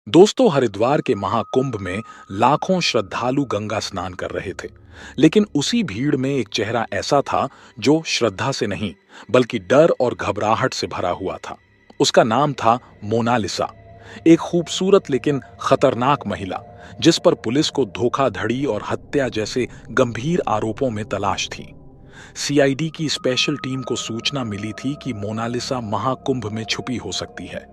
दोस्तों, हरिद्वार के महाकुंभ में लाखों श्रद्धालु गंगा स्नान कर रहे थे। लेकिन उसी भीड़ में एक चेहरा ऐसा था जो श्रद्धा से नहीं बल्कि डर और घबराहट से भरा हुआ था। उसका नाम था मोनालिसा, एक खूबसूरत लेकिन खतरनाक महिला जिस पर पुलिस को धोखाधड़ी और हत्या जैसे गंभीर आरोपों में तलाश थी। सीआईडी की स्पेशल टीम को सूचना मिली थी कि मोनालिसा महाकुंभ में छुपी हो सकती है।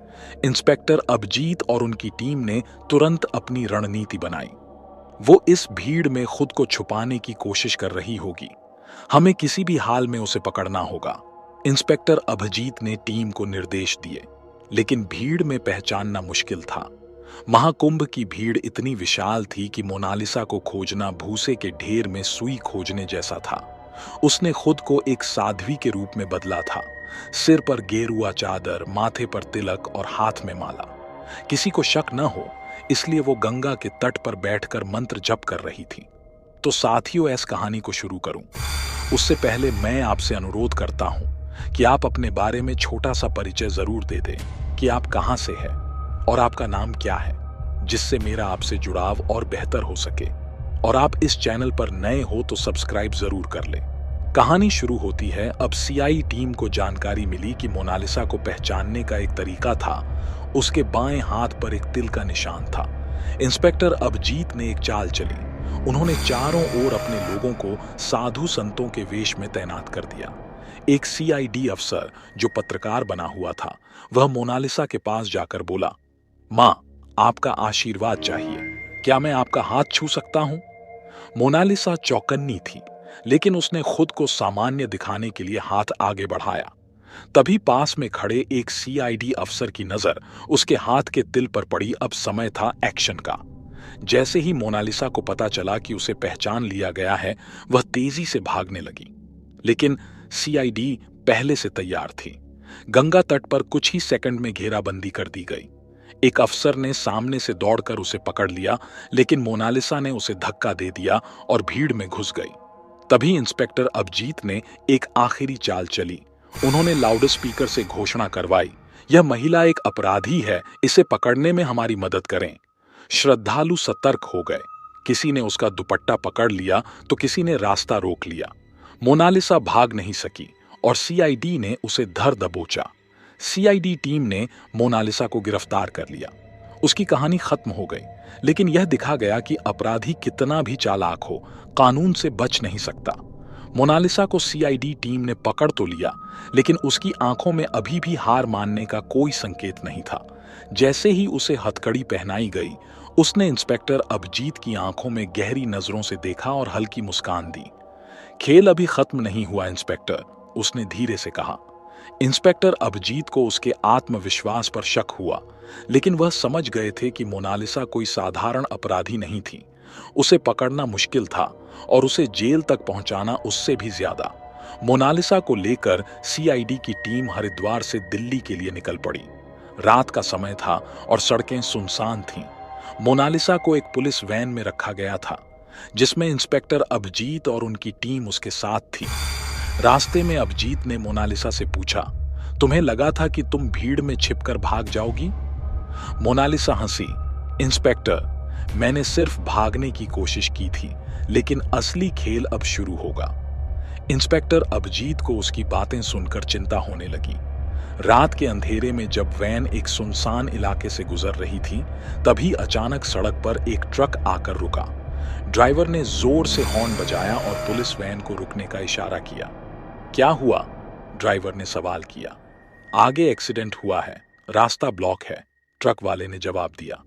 इंस्पेक्टर अभिजीत और उनकी टीम ने तुरंत अपनी रणनीति बनाई। वो इस भीड़ में खुद को छुपाने की कोशिश कर रही होगी। हमें किसी भी हाल में उसे पकड़ना होगा। इंस्पेक्टर अभिजीत ने टीम को निर्देश दिए। लेकिन भीड़ में पहचानना मुश्किल था। महाकुंभ की भीड़ इतनी विशाल थी कि मोनालिसा को खोजना भूसे के ढेर में सुई खोजने जैसा था। उसने खुद को एक साध्वी के रूप में बदला था। सिर पर गेरुआ चादर, माथे पर तिलक और हाथ में माला। किसी को शक न हो इसलिए वो गंगा के तट पर बैठकर मंत्र जप कर रही थी। तो साथियों, इस कहानी को शुरू करूं उससे पहले मैं आपसे अनुरोध करता हूं कि आप अपने बारे में छोटा सा परिचय जरूर दे दें कि आप कहां से हैं और आपका नाम क्या है, जिससे मेरा आपसे जुड़ाव और बेहतर हो सके। और आप इस चैनल पर नए हो तो सब्सक्राइब जरूर कर लें। कहानी शुरू होती है। अब सीआई टीम को जानकारी मिली कि मोनालिसा को पहचानने का एक तरीका था। उसके बाएं हाथ पर एक तिल का निशान था। इंस्पेक्टर अभिजीत ने एक चाल चली। उन्होंने चारों ओर अपने लोगों को साधु संतों के वेश में तैनात कर दिया। एक सीआईडी अफसर जो पत्रकार बना हुआ था, वह मोनालिसा के पास जाकर बोला, मां, आपका आशीर्वाद चाहिए, क्या मैं आपका हाथ छू सकता हूं? मोनालिसा चौकन्नी थी, लेकिन उसने खुद को सामान्य दिखाने के लिए हाथ आगे बढ़ाया। तभी पास में खड़े एक सीआईडी अफसर की नजर उसके हाथ के तिल पर पड़ी। अब समय था एक्शन का। जैसे ही मोनालिसा को पता चला कि उसे पहचान लिया गया है, वह तेजी से भागने लगी। लेकिन सीआईडी पहले से तैयार थी। गंगा तट पर कुछ ही सेकंड में घेराबंदी कर दी गई। एक अफसर ने सामने से दौड़कर उसे पकड़ लिया, लेकिन मोनालिसा ने उसे धक्का दे दिया और भीड़ में घुस गई। तभी इंस्पेक्टर अभिजीत ने एक आखिरी चाल चली। उन्होंने लाउडस्पीकर से घोषणा करवाई, यह महिला एक अपराधी है, इसे पकड़ने में हमारी मदद करें। श्रद्धालु सतर्क हो गए। किसी ने उसका दुपट्टा पकड़ लिया तो किसी ने रास्ता रोक लिया। मोनालिसा भाग नहीं सकी और सीआईडी ने उसे धर दबोचा। सीआईडी टीम ने मोनालिसा को गिरफ्तार कर लिया। उसकी कहानी खत्म हो गई, लेकिन यह दिखा गया कि अपराधी कितना भी चालाक हो, कानून से बच नहीं सकता। मोनालिसा को सीआईडी टीम ने पकड़ तो लिया, लेकिन उसकी आंखों में अभी भी हार मानने का कोई संकेत नहीं था। जैसे ही उसे हथकड़ी पहनाई गई, उसने इंस्पेक्टर अभिजीत की आंखों में गहरी नजरों से देखा और हल्की मुस्कान दी। खेल अभी खत्म नहीं हुआ इंस्पेक्टर, उसने धीरे से कहा। इंस्पेक्टर अभिजीत को उसके आत्मविश्वास पर शक हुआ, लेकिन वह समझ गए थे कि मोनालिसा कोई साधारण अपराधी नहीं थी। उसे पकड़ना मुश्किल था और उसे जेल तक पहुंचाना उससे भी ज्यादा। मोनालिसा को लेकर सीआईडी की टीम हरिद्वार से दिल्ली के लिए निकल पड़ी। रात का समय था और सड़कें सुनसान थीं। मोनालिसा को एक पुलिस वैन में रखा गया था, जिसमें इंस्पेक्टर अभिजीत और उनकी टीम उसके साथ थी। रास्ते में अभिजीत ने मोनालिसा से पूछा, तुम्हें लगा था कि तुम भीड़ में छिपकर भाग जाओगी? मोनालिसा हंसी, इंस्पेक्टर, मैंने सिर्फ भागने की कोशिश की थी, लेकिन असली खेल अब शुरू होगा। इंस्पेक्टर अभिजीत को उसकी बातें सुनकर चिंता होने लगी। रात के अंधेरे में जब वैन एक सुनसान इलाके से गुजर रही थी, तभी अचानक सड़क पर एक ट्रक आकर रुका। ड्राइवर ने जोर से हॉर्न बजाया और पुलिस वैन को रुकने का इशारा किया। क्या हुआ? ड्राइवर ने सवाल किया। आगे एक्सीडेंट हुआ है, रास्ता ब्लॉक है, ट्रक वाले ने जवाब दिया।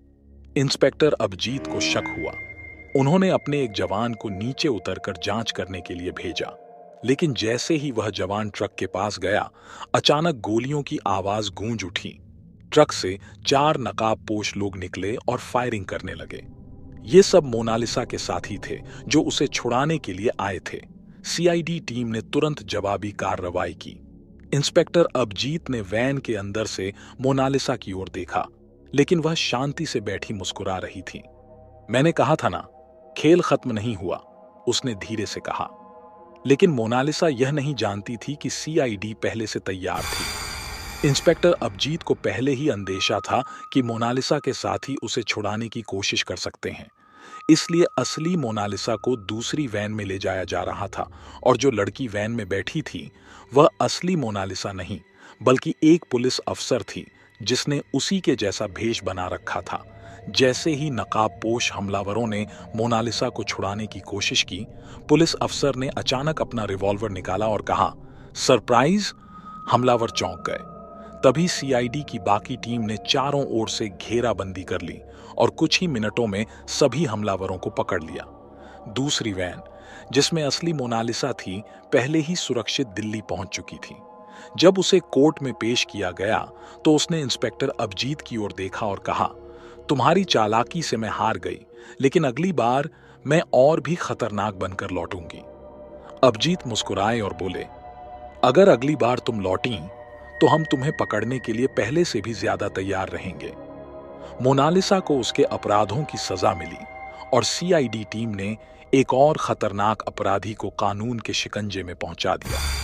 इंस्पेक्टर अभिजीत को शक हुआ। उन्होंने अपने एक जवान को नीचे उतरकर जांच करने के लिए भेजा, लेकिन जैसे ही वह जवान ट्रक के पास गया, अचानक गोलियों की आवाज गूंज उठी। ट्रक से 4 नकाबपोश लोग निकले और फायरिंग करने लगे। ये सब मोनालिसा के साथी थे जो उसे छुड़ाने के लिए आए थे। सीआईडी टीम ने तुरंत जवाबी कार्रवाई की। इंस्पेक्टर अभिजीत ने वैन के अंदर से मोनालिसा की ओर देखा, लेकिन वह शांति से बैठी मुस्कुरा रही थी। मैंने कहा था ना, खेल खत्म नहीं हुआ, उसने धीरे से कहा। लेकिन मोनालिसा यह नहीं जानती थी कि सीआईडी पहले से तैयार थी। इंस्पेक्टर अभिजीत को पहले ही अंदेशा था कि मोनालिसा के साथी उसे छुड़ाने की कोशिश कर सकते हैं। इसलिए असली मोनालिसा को दूसरी वैन में ले जाया जा रहा था और जो लड़की वैन में बैठी थी वह असली मोनालिसा नहीं बल्कि एक पुलिस अफसर थी जिसने उसी के जैसा भेष बना रखा था। जैसे ही नकाबपोश हमलावरों ने मोनालिसा को छुड़ाने की कोशिश की, पुलिस अफसर ने अचानक अपना रिवॉल्वर निकाला और कहा, सरप्राइज। हमलावर चौंक गए। तभी सीआईडी की बाकी टीम ने चारों ओर से घेराबंदी कर ली और कुछ ही मिनटों में सभी हमलावरों को पकड़ लिया। दूसरी वैन, जिसमें असली मोनालिसा थी, पहले ही सुरक्षित दिल्ली पहुंच चुकी थी। जब उसे कोर्ट में पेश किया गया तो उसने इंस्पेक्टर अभिजीत की ओर देखा और कहा, तुम्हारी चालाकी से मैं हार गई, लेकिन अगली बार मैं और भी खतरनाक बनकर लौटूंगी। अभिजीत मुस्कुराए और बोले, अगर अगली बार तुम लौटी तो हम तुम्हें पकड़ने के लिए पहले से भी ज्यादा तैयार रहेंगे। मोनालिसा को उसके अपराधों की सजा मिली और सीआईडी टीम ने एक और खतरनाक अपराधी को कानून के शिकंजे में पहुंचा दिया।